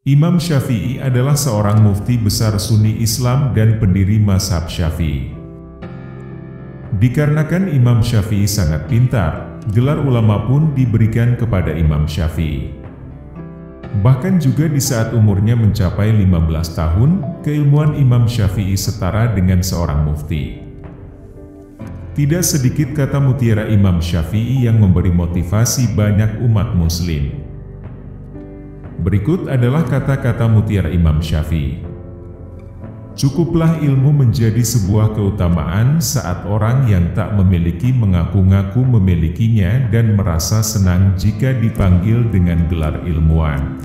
Imam Syafi'i adalah seorang mufti besar Sunni Islam dan pendiri mazhab Syafi'i. Dikarenakan Imam Syafi'i sangat pintar, gelar ulama pun diberikan kepada Imam Syafi'i. Bahkan juga di saat umurnya mencapai 15 tahun, keilmuan Imam Syafi'i setara dengan seorang mufti. Tidak sedikit kata mutiara Imam Syafi'i yang memberi motivasi banyak umat muslim. Berikut adalah kata-kata mutiara Imam Syafi'i. Cukuplah ilmu menjadi sebuah keutamaan saat orang yang tak memiliki mengaku-ngaku memilikinya dan merasa senang jika dipanggil dengan gelar ilmuwan.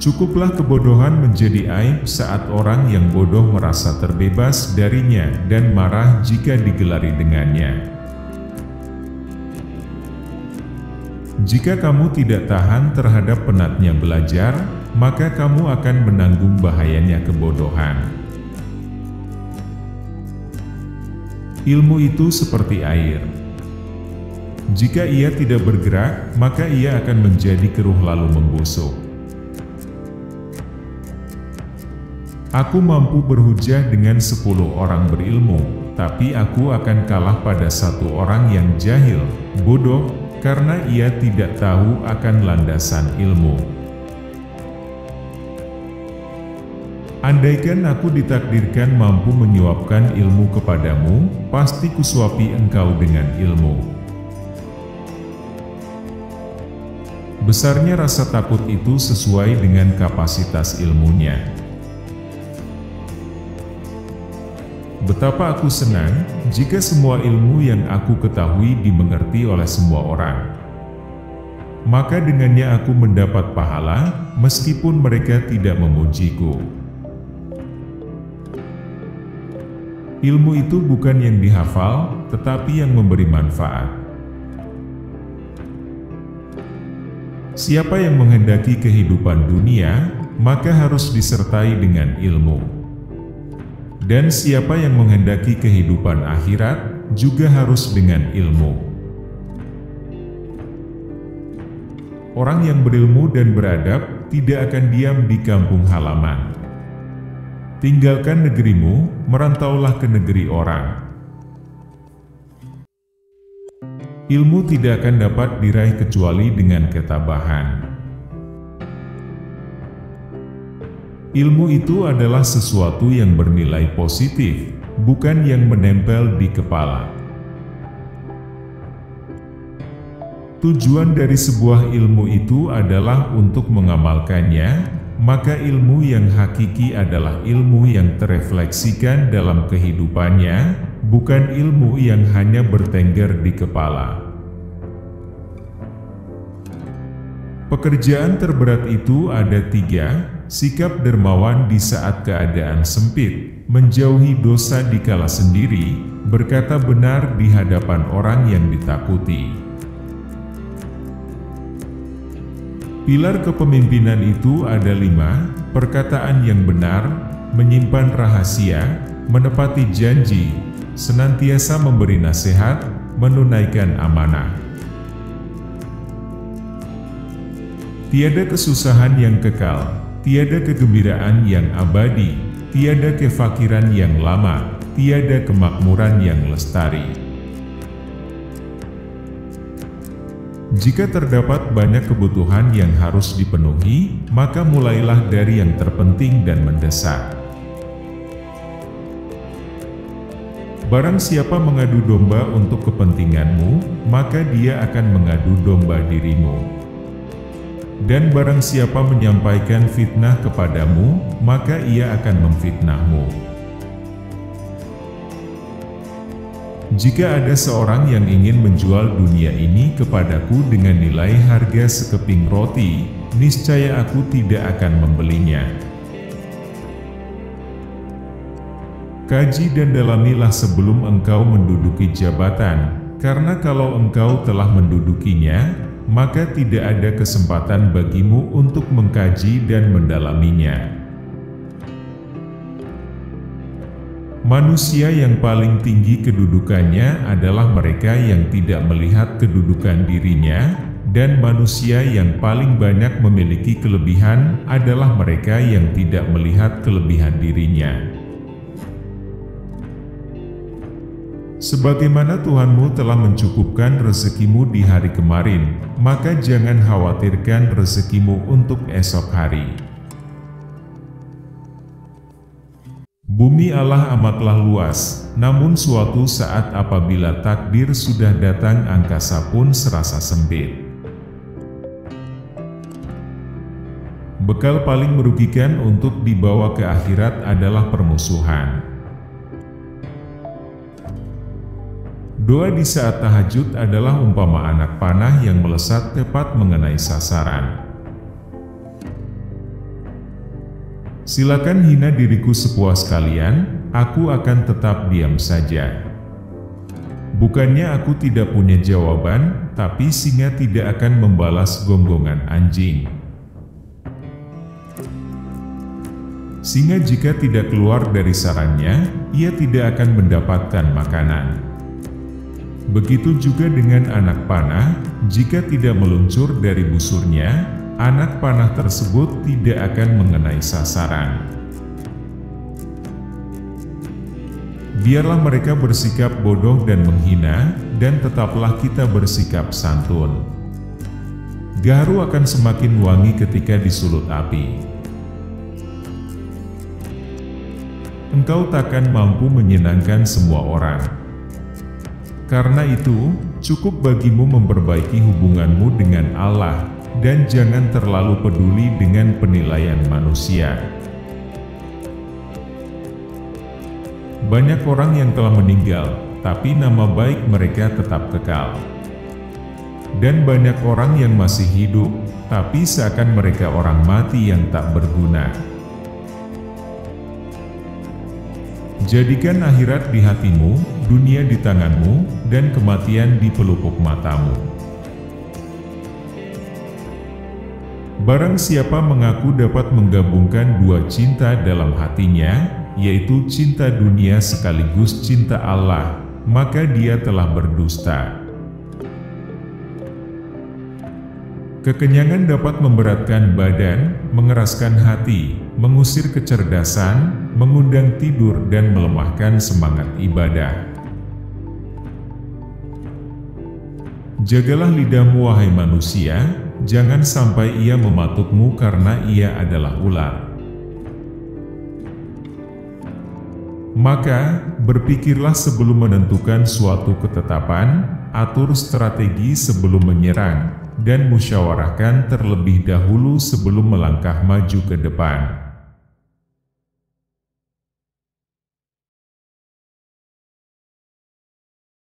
Cukuplah kebodohan menjadi aib saat orang yang bodoh merasa terbebas darinya dan marah jika digelari dengannya. Jika kamu tidak tahan terhadap penatnya belajar, maka kamu akan menanggung bahayanya kebodohan. Ilmu itu seperti air. Jika ia tidak bergerak, maka ia akan menjadi keruh lalu membusuk. Aku mampu berhujah dengan 10 orang berilmu, tapi aku akan kalah pada satu orang yang jahil, bodoh, karena ia tidak tahu akan landasan ilmu. Andaikan aku ditakdirkan mampu menyuapkan ilmu kepadamu, pasti kusuapi engkau dengan ilmu. Besarnya rasa takut itu sesuai dengan kapasitas ilmunya. Betapa aku senang jika semua ilmu yang aku ketahui dimengerti oleh semua orang. Maka dengannya aku mendapat pahala, meskipun mereka tidak memujiku. Ilmu itu bukan yang dihafal, tetapi yang memberi manfaat. Siapa yang menghendaki kehidupan dunia, maka harus disertai dengan ilmu. Dan siapa yang menghendaki kehidupan akhirat, juga harus dengan ilmu. Orang yang berilmu dan beradab, tidak akan diam di kampung halaman. Tinggalkan negerimu, merantaulah ke negeri orang. Ilmu tidak akan dapat diraih kecuali dengan ketabahan. Ilmu itu adalah sesuatu yang bernilai positif, bukan yang menempel di kepala. Tujuan dari sebuah ilmu itu adalah untuk mengamalkannya, maka ilmu yang hakiki adalah ilmu yang terefleksikan dalam kehidupannya, bukan ilmu yang hanya bertengger di kepala. Pekerjaan terberat itu ada 3. Sikap dermawan di saat keadaan sempit, menjauhi dosa dikala sendiri, berkata benar di hadapan orang yang ditakuti. Pilar kepemimpinan itu ada 5, perkataan yang benar, menyimpan rahasia, menepati janji, senantiasa memberi nasihat, menunaikan amanah. Tiada kesusahan yang kekal, tiada kegembiraan yang abadi, tiada kefakiran yang lama, tiada kemakmuran yang lestari. Jika terdapat banyak kebutuhan yang harus dipenuhi, maka mulailah dari yang terpenting dan mendesak. Barang siapa mengadu domba untuk kepentinganmu, maka dia akan mengadu domba dirimu. Dan barang siapa menyampaikan fitnah kepadamu, maka ia akan memfitnahmu. Jika ada seorang yang ingin menjual dunia ini kepadaku dengan nilai harga sekeping roti, niscaya aku tidak akan membelinya. Kaji dan dalamilah sebelum engkau menduduki jabatan, karena kalau engkau telah mendudukinya, maka tidak ada kesempatan bagimu untuk mengkaji dan mendalaminya. Manusia yang paling tinggi kedudukannya adalah mereka yang tidak melihat kedudukan dirinya, dan manusia yang paling banyak memiliki kelebihan adalah mereka yang tidak melihat kelebihan dirinya. Sebagaimana Tuhanmu telah mencukupkan rezekimu di hari kemarin, maka jangan khawatirkan rezekimu untuk esok hari. Bumi Allah amatlah luas, namun suatu saat apabila takdir sudah datang angkasa pun serasa sempit. Bekal paling merugikan untuk dibawa ke akhirat adalah permusuhan. Doa di saat tahajud adalah umpama anak panah yang melesat tepat mengenai sasaran. Silakan hina diriku sepuas kalian, aku akan tetap diam saja. Bukannya aku tidak punya jawaban, tapi singa tidak akan membalas gonggongan anjing. Singa jika tidak keluar dari sarangnya, ia tidak akan mendapatkan makanan. Begitu juga dengan anak panah, jika tidak meluncur dari busurnya, anak panah tersebut tidak akan mengenai sasaran. Biarlah mereka bersikap bodoh dan menghina, dan tetaplah kita bersikap santun. Gaharu akan semakin wangi ketika disulut api. Engkau takkan mampu menyenangkan semua orang. Karena itu, cukup bagimu memperbaiki hubunganmu dengan Allah, dan jangan terlalu peduli dengan penilaian manusia. Banyak orang yang telah meninggal, tapi nama baik mereka tetap kekal. Dan banyak orang yang masih hidup, tapi seakan mereka orang mati yang tak berguna. Jadikan akhirat di hatimu, dunia di tanganmu, dan kematian di pelupuk matamu. Barang siapa mengaku dapat menggabungkan dua cinta dalam hatinya, yaitu cinta dunia sekaligus cinta Allah, maka dia telah berdusta. Kekenyangan dapat memberatkan badan, mengeraskan hati, mengusir kecerdasan, mengundang tidur dan melemahkan semangat ibadah. Jagalah lidahmu wahai manusia, jangan sampai ia mematukmu karena ia adalah ular. Maka, berpikirlah sebelum menentukan suatu ketetapan, atur strategi sebelum menyerang, dan musyawarahkan terlebih dahulu sebelum melangkah maju ke depan.